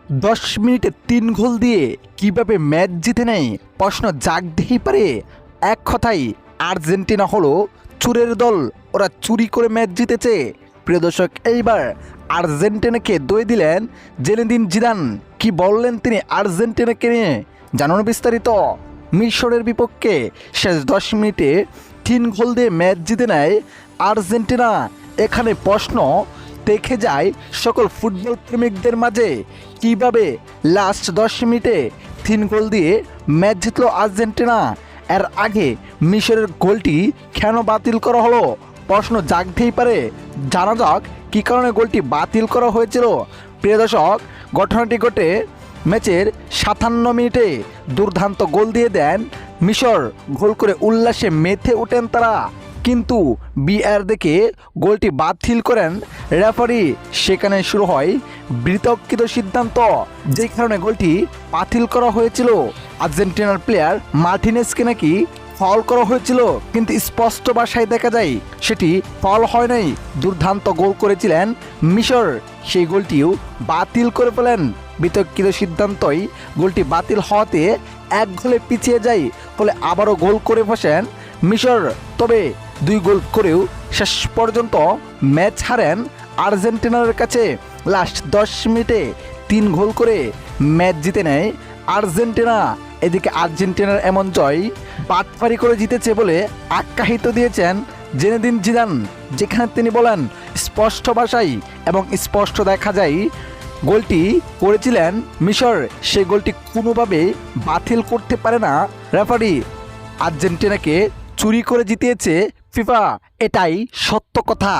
10 মিনিটে 3 গোল দিয়ে কিভাবে ম্যাচ জিতে নেয় প্রশ্ন জাগতেই পারে। এক কথাই আর্জেন্টিনা হলো চোরের দল, ওরা চুরি করে ম্যাচ জিতেছে। প্রিয় দর্শক, এইবার আর্জেন্টিনাকে দই দিলেন জেনেদিন জিদান। কি বললেন তিনি আর্জেন্টিনাকে নিয়ে, জানানো বিস্তারিত। মিশরের বিপক্ষে শেষ 10 মিনিটে 3 গোল দিয়ে ম্যাচ জিতে নেয় আর্জেন্টিনা। এখানে প্রশ্ন দেখে যায় সকল ফুটবল প্রেমিকদের মাঝে, কিভাবে লাস্ট 10 মিনিটে 3 গোল দিয়ে ম্যাচ জিতল আর্জেন্টিনা। এর আগে মিশরের গোলটি কেন বাতিল করা হলো প্রশ্ন জাগতেই পারে। জানা যাক কী কারণে গোলটি বাতিল করা হয়েছিল। প্রিয় দর্শক, ঘটনাটি ঘটে ম্যাচের 57 মিনিটে দুর্দান্ত গোল দিয়ে দেন মিশর। গোল করে উল্লাসে মেতে ওঠেন তারা, কিন্তু বিআর দেখে গোলটি বাতিল করেন রেফারি। সেখানে শুরু হয় বিতর্কিত সিদ্ধান্ত, যে কারণে গোলটি বাতিল করা হয়েছিল। আর্জেন্টিনার প্লেয়ার মার্টিনেজকে নাকি ফাউল করা হয়েছিল, কিন্তু স্পষ্ট ভাষায় দেখা যায় সেটি ফাউল হয় নাই। দুর্দান্ত গোল করেছিলেন মিশর, সেই গোলটিও বাতিল করে ফেলেন। বিতর্কিত সিদ্ধান্তই গোলটি বাতিল হওয়াতে 1 গোলে পিছিয়ে যায়, ফলে আবারও গোল করে বসেন মিশর। তবে 2 গোল করেও শেষ পর্যন্ত ম্যাচ হারেন আর্জেন্টিনার কাছে। লাস্ট 10 মিনিটে 3 গোল করে ম্যাচ জিতে নেয় আর্জেন্টিনা। এদিকে আর্জেন্টিনার এমন জয় বাটপারি করে জিতেছে বলে আখ্যায়িত দিয়েছেন জেনেদিন জিদান, যেখানে তিনি বলেন স্পষ্ট ভাষায় এবং স্পষ্ট দেখা যায় গোলটি করেছিলেন মিশর, সেই গোলটি কোনোভাবে বাতিল করতে পারে না রেফারি। আর্জেন্টিনাকে চুরি করে জিতিয়েছে ফিফা, এটাই সত্য কথা।